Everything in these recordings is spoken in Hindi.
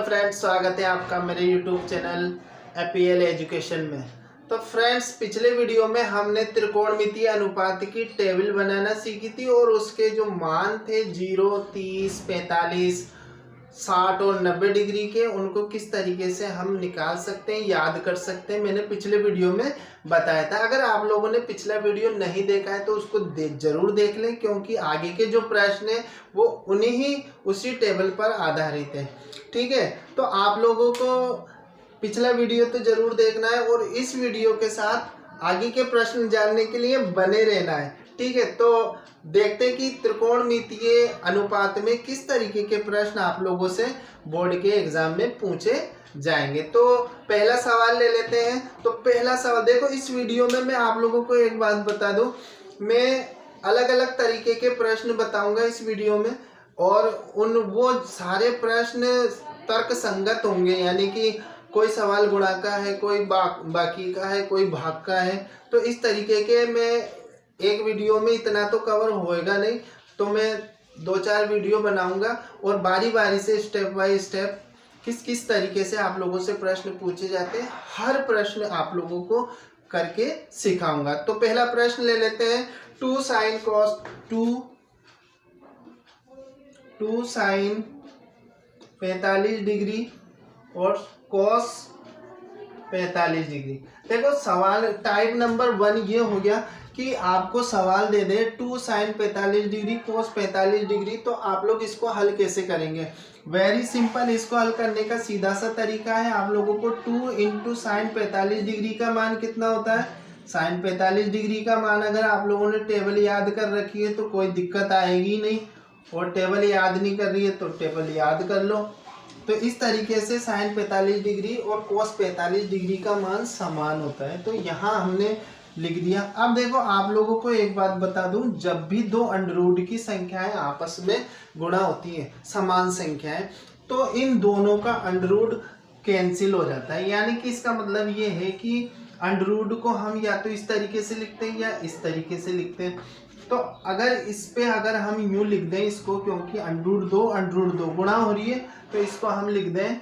फ्रेंड्स, स्वागत है आपका मेरे यूट्यूब चैनल एपीएल एजुकेशन में। तो फ्रेंड्स, पिछले वीडियो में हमने त्रिकोणमितीय अनुपात की टेबल बनाना सीखी थी और उसके जो मान थे 0, 30, 45, 60 और 90 डिग्री के, उनको किस तरीके से हम निकाल सकते हैं, याद कर सकते हैं, मैंने पिछले वीडियो में बताया था। अगर आप लोगों ने पिछला वीडियो नहीं देखा है तो उसको जरूर देख लें, क्योंकि आगे के जो प्रश्न है वो उसी टेबल पर आधारित है। ठीक है, तो आप लोगों को पिछला वीडियो तो जरूर देखना है और इस वीडियो के साथ आगे के प्रश्न जानने के लिए बने रहना है। ठीक है, तो देखते हैं कि त्रिकोणमितीय अनुपात में किस तरीके के प्रश्न आप लोगों से बोर्ड के एग्जाम में पूछे जाएंगे। तो पहला सवाल ले लेते हैं। तो पहला सवाल देखो, इस वीडियो में मैं आप लोगों को एक बात बता दूं, मैं अलग अलग तरीके के प्रश्न बताऊंगा इस वीडियो में, और वो सारे प्रश्न तर्क संगत होंगे, यानी कि कोई सवाल गुणा का है, कोई बाकी का है, कोई भाग का है। तो इस तरीके के मैं एक वीडियो में इतना तो कवर होएगा नहीं, तो मैं 2-4 वीडियो बनाऊंगा और बारी बारी से स्टेप बाय स्टेप किस किस तरीके से आप लोगों से प्रश्न पूछे जाते हैं, हर प्रश्न आप लोगों को करके सिखाऊंगा। तो पहला प्रश्न ले लेते हैं। 2 sin cos 2 sin 45 डिग्री और cos 45 डिग्री। देखो, सवाल टाइप नंबर 1 ये हो गया कि आपको सवाल दे दे 2 sin 45 डिग्री cos 45 डिग्री, तो आप लोग इसको हल कैसे करेंगे? Very simple. इसको हल करने का सीधा सा तरीका है, आप लोगों को 2 इंटू साइन 45 डिग्री का मान कितना होता है? साइन 45 डिग्री का मान अगर आप लोगों ने टेबल याद कर रखी है तो कोई दिक्कत आएगी नहीं, और टेबल याद नहीं कर रही है तो टेबल याद कर लो। तो इस तरीके से साइन 45 डिग्री और कोस 45 डिग्री का मान समान होता है, तो यहाँ हमने लिख दिया। अब देखो, आप लोगों को एक बात बता दूं, जब भी दो अंडर रूट की संख्याएं आपस में गुणा होती हैं, समान संख्याएं, तो इन दोनों का अंडर रूट कैंसिल हो जाता है। यानी कि इसका मतलब ये है कि अंडर रूट को हम या तो इस तरीके से लिखते हैं या इस तरीके से लिखते हैं। तो अगर हम यूं लिख दें इसको, क्योंकि अंडर रूट 2 गुणा हो रही है, तो इसको हम लिख दें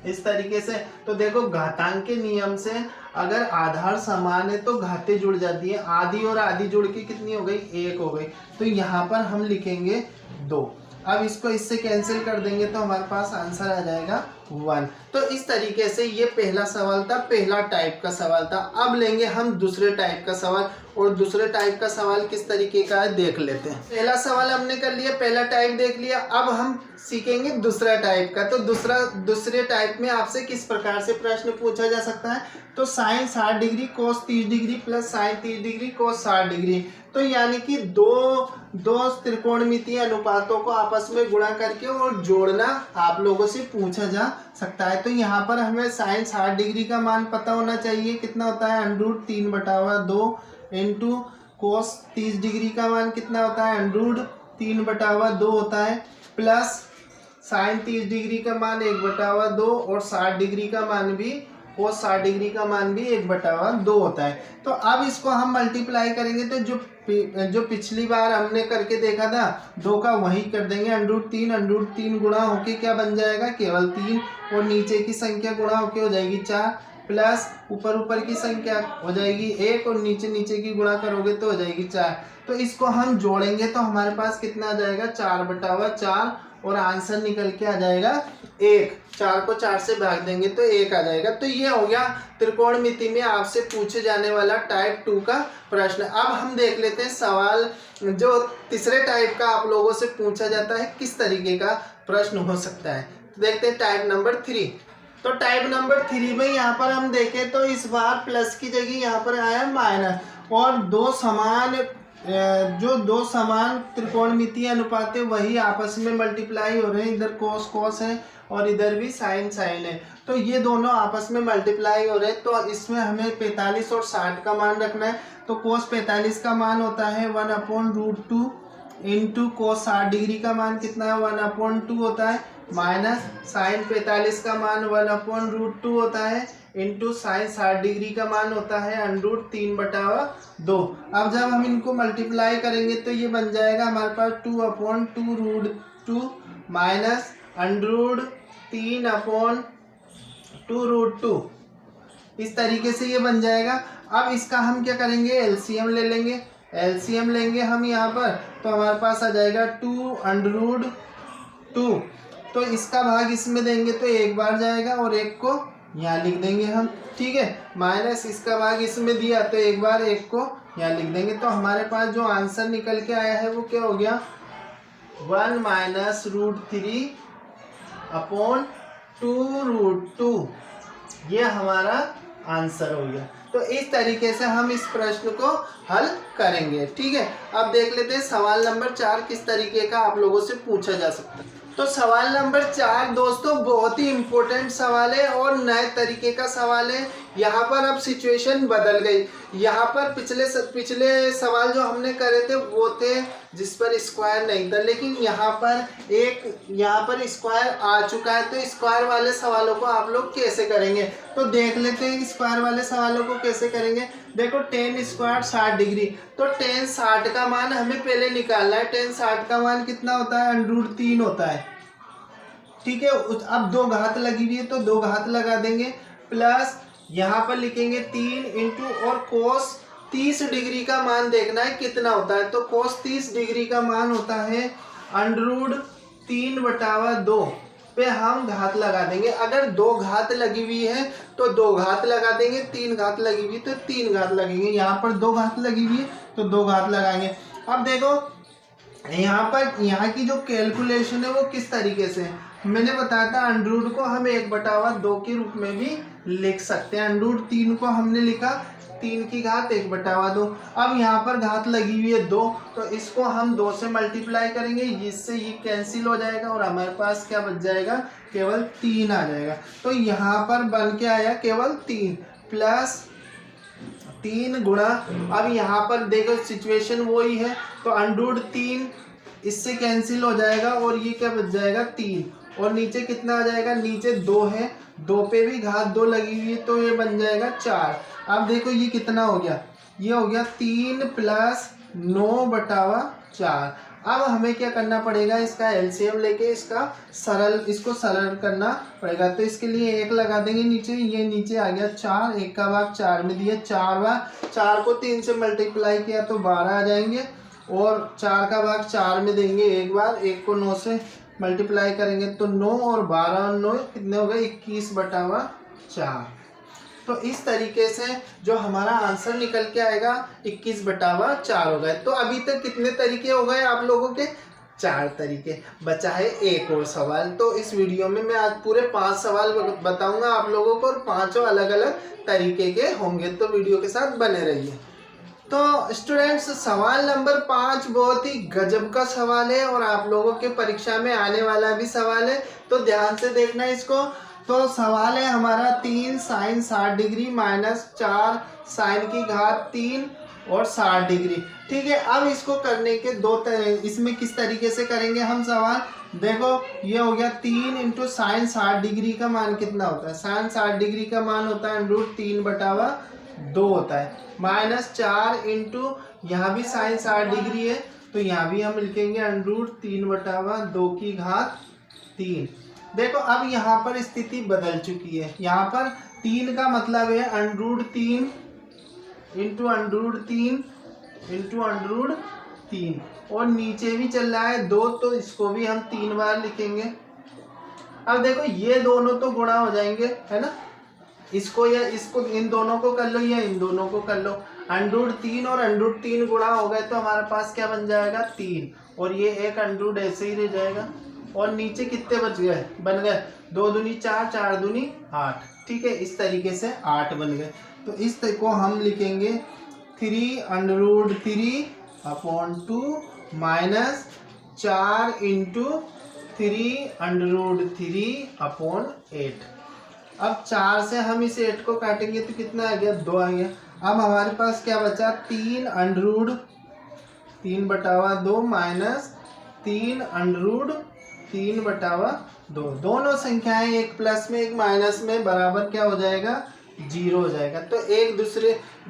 इस तरीके से। तो देखो, घातांक के नियम से अगर आधार समान है तो घातें जुड़ जाती है, आधी और आधी जुड़ के कितनी हो गई? 1 हो गई। तो यहाँ पर हम लिखेंगे 2। अब इसको इससे कैंसिल कर देंगे तो हमारे पास आंसर आ जाएगा 1। तो इस तरीके से ये पहला सवाल था, पहला टाइप का सवाल था। अब लेंगे हम दूसरे टाइप का सवाल, और दूसरे टाइप का सवाल किस तरीके का है देख लेते हैं। पहला सवाल हमने कर लिया, पहला टाइप देख लिया। अब हम सीखेंगे दूसरा टाइप का। तो दूसरे टाइप में आपसे किस प्रकार से प्रश्न पूछा जा सकता है? तो sine 60 degree cos 30 degree plus sine 30 degree cos 60 degree. तो यानी कि दो त्रिकोणमितीय अनुपातों को आपस में गुणा करके और जोड़ना आप लोगों से पूछा जा सकता है। तो यहाँ पर हमें साइन 60 डिग्री का मान पता होना चाहिए, कितना होता है? Under root 3/2 into cos 30 degree का मान कितना होता है? अंडर रूट 3/2 होता है, प्लस साइन 30 डिग्री का मान 1/2 और 60 डिग्री का मान भी, कोस 60 डिग्री का मान भी 1/2 होता है। तो अब इसको हम मल्टीप्लाई करेंगे, तो जो पिछली बार हमने करके देखा था 2 का वही कर देंगे। अंडर रूट 3 गुणा होके क्या बन जाएगा? केवल 3, और नीचे की संख्या गुणा होके हो जाएगी 4, प्लस ऊपर की संख्या हो जाएगी 1, और नीचे की गुणा करोगे तो हो जाएगी 4। तो इसको हम जोड़ेंगे तो हमारे पास कितना आ जाएगा? 4/4, और आंसर निकल के आ जाएगा 1। 4 को 4 से भाग देंगे तो 1 आ जाएगा। तो ये हो गया त्रिकोणमिति में आपसे पूछे जाने वाला टाइप 2 का प्रश्न। अब हम देख लेते हैं सवाल जो तीसरे टाइप का आप लोगों से पूछा जाता है, किस तरीके का प्रश्न हो सकता है। तो देखते हैं टाइप नंबर 3। तो टाइप नंबर 3 में यहाँ पर हम देखें तो इस बार प्लस की जगह यहाँ पर आया माइनस, और दो समान त्रिकोणमितीय अनुपात है वही आपस में मल्टीप्लाई हो रहे हैं। इधर कोस कोस है और इधर भी साइन साइन है, तो ये दोनों आपस में मल्टीप्लाई हो रहे हैं। तो इसमें हमें 45 और 60 का मान रखना है। तो कोस 45 का मान होता है 1/√2 इंटू कोस 60 डिग्री का मान कितना है? 1/2 होता है, माइनस साइन 45 का मान 1/√2 होता है, इंटू साइन 60 डिग्री का मान होता है √3/2। अब जब हम इनको मल्टीप्लाई करेंगे तो ये बन जाएगा हमारे पास 2/2√2 माइनस अंडर रूट 3/2√2। इस तरीके से ये बन जाएगा। अब इसका हम क्या करेंगे, एलसीएम ले लेंगे। एलसीएम लेंगे हम यहाँ पर, तो हमारे पास आ जाएगा 2√2। तो इसका भाग इसमें देंगे तो एक बार जाएगा और एक को यहाँ लिख देंगे हम, ठीक है। माइनस इसका भाग इसमें दिया तो एक बार एक को यहाँ लिख देंगे। तो हमारे पास जो आंसर निकल के आया है वो क्या हो गया, 1 - √3/2√2। ये हमारा आंसर हो गया। तो इस तरीके से हम इस प्रश्न को हल करेंगे, ठीक है। अब देख लेते हैं सवाल नंबर 4 किस तरीके का आप लोगों से पूछा जा सकता है। तो सवाल नंबर 4 दोस्तों बहुत ही इम्पोर्टेंट सवाल है और नए तरीके का सवाल है। यहाँ पर अब सिचुएशन बदल गई। यहाँ पर पिछले सवाल जो हमने करे थे वो थे जिस पर स्क्वायर नहीं था, लेकिन यहाँ पर स्क्वायर आ चुका है। तो स्क्वायर वाले सवालों को आप लोग कैसे करेंगे, तो देख लेते हैं स्क्वायर वाले सवालों को कैसे करेंगे। देखो tan स्क्वायर 60 डिग्री, तो tan 60 का मान हमें पहले निकालना है। tan 60 का मान कितना होता है, √3 होता है, ठीक है। अब 2 घात लगी हुई है तो 2 घात लगा देंगे, प्लस यहाँ पर लिखेंगे 3 इंटू और कोस 30 डिग्री का मान देखना है कितना होता है। तो कोस 30 डिग्री का मान होता है √3/2 पे हम घात लगा देंगे। अगर 2 घात लगी हुई है तो 2 घात लगा देंगे, 3 घात लगी हुई तो 3 घात लगेंगे। यहाँ पर 2 घात लगी हुई है तो 2 घात लगाएंगे। अब देखो यहाँ की जो कैलकुलेशन है वो किस तरीके से है, मैंने बताया था √2 को हम 1/2 के रूप में भी लिख सकते हैं। √3 को हमने लिखा 3 की घात 1/2। अब यहाँ पर घात लगी हुई है 2, तो इसको हम 2 से मल्टीप्लाई करेंगे, इससे ये कैंसिल हो जाएगा और हमारे पास क्या बच जाएगा, केवल 3 आ जाएगा। तो यहाँ पर बन के आया केवल 3 प्लस 3 गुणा, अब यहाँ पर देखो सिचुएशन वही है तो √3 इससे कैंसिल हो जाएगा और ये क्या बच जाएगा 3, और नीचे कितना आ जाएगा, नीचे 2 है, 2 पे भी घात 2 लगी हुई है तो ये बन जाएगा 4। अब देखो ये कितना हो गया, ये हो गया 3 + 9/4। अब हमें क्या करना पड़ेगा, इसका एलसीएम लेके इसको सरल करना पड़ेगा। तो इसके लिए 1 लगा देंगे नीचे, ये नीचे आ गया 4, 1 का भाग 4 में दिया, 4 बार 4 को 3 से मल्टीप्लाई किया तो 12 आ जाएंगे, और 4 का भाग 4 में देंगे एक बार, 1 को 9 से मल्टीप्लाई करेंगे तो 9 और 12 और 9 कितने हो गए, 21/4। तो इस तरीके से जो हमारा आंसर निकल के आएगा 21/4 हो गए। तो अभी तक कितने तरीके हो गए आप लोगों के, 4 तरीके, बचा है एक और सवाल। तो इस वीडियो में मैं आज पूरे 5 सवाल बताऊंगा आप लोगों को, और 5 अलग अलग तरीके के होंगे, तो वीडियो के साथ बने रहिए। तो स्टूडेंट्स सवाल नंबर 5 बहुत ही गजब का सवाल है और आप लोगों के परीक्षा में आने वाला भी सवाल है, तो ध्यान से देखना इसको। तो सवाल है हमारा 3 sin 60 डिग्री - 4 sin की घात 3 और 60 डिग्री, ठीक है। अब इसको करने के इसमें किस तरीके से करेंगे हम सवाल, देखो ये हो गया 3 × sin 60 डिग्री का मान कितना होता है, sin 60 डिग्री का मान होता है √3/2 होता है, -4 इंटू यहाँ भी sin 60 डिग्री है तो यहाँ भी हम लिखेंगे √3/2 की घात 3। देखो अब यहाँ पर स्थिति बदल चुकी है, यहाँ पर 3 का मतलब है √3 इंटू √3 और नीचे भी चल रहा है 2 तो इसको भी हम 3 बार लिखेंगे। अब देखो ये दोनों तो गुणा हो जाएंगे, है ना, इसको या इसको इन दोनों को कर लो या इन दोनों को कर लो, √3 और √3 गुणा हो गए तो हमारे पास क्या बन जाएगा 3, और ये एक √ ऐसे ही रह जाएगा, और नीचे कितने बच गए, बन गए 2 दूनी 4, 4 दूनी 8, ठीक है। इस तरीके से 8 बन गए। तो इस को हम लिखेंगे 3 √3/2 -4 × 3 √3/8। अब 4 से हम इस 8 को काटेंगे तो कितना आ गया, 2 आ गया। अब हमारे पास क्या बचा, 3 √3/2 -3 √3/2। दोनों संख्याएं एक प्लस में एक माइनस में बराबर क्या हो जाएगा, 0 हो जाएगा। तो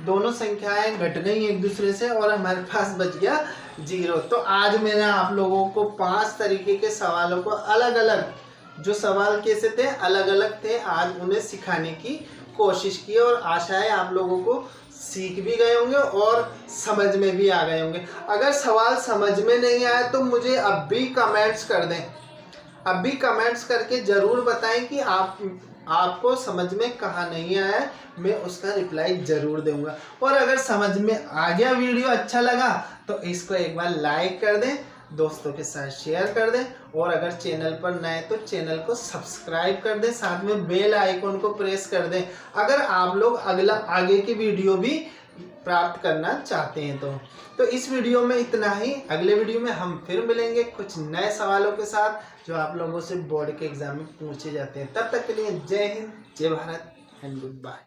दोनों संख्याएं घट गई एक दूसरे से और हमारे पास बच गया 0। तो आज मैंने आप लोगों को 5 तरीके के सवालों को अलग अलग जो सवाल कैसे थे अलग अलग थे, आज उन्हें सिखाने की कोशिश की और आशा है आप लोगों को सीख भी गए होंगे और समझ में भी आ गए होंगे। अगर सवाल समझ में नहीं आया तो मुझे अब भी कमेंट्स कर दें, अब भी कमेंट्स करके ज़रूर बताएं कि आपको समझ में कहाँ नहीं आया है, मैं उसका रिप्लाई ज़रूर दूंगा। और अगर समझ में आ गया, वीडियो अच्छा लगा तो इसको एक बार लाइक कर दें, दोस्तों के साथ शेयर कर दें और अगर चैनल पर नए तो चैनल को सब्सक्राइब कर दें, साथ में बेल आइकन को प्रेस कर दें अगर आप लोग आगे की वीडियो भी प्राप्त करना चाहते हैं। तो इस वीडियो में इतना ही। अगले वीडियो में हम फिर मिलेंगे कुछ नए सवालों के साथ जो आप लोगों से बोर्ड के एग्जाम में पूछे जाते हैं। तब तक के लिए जय हिंद, जय भारत एंड गुड बाय।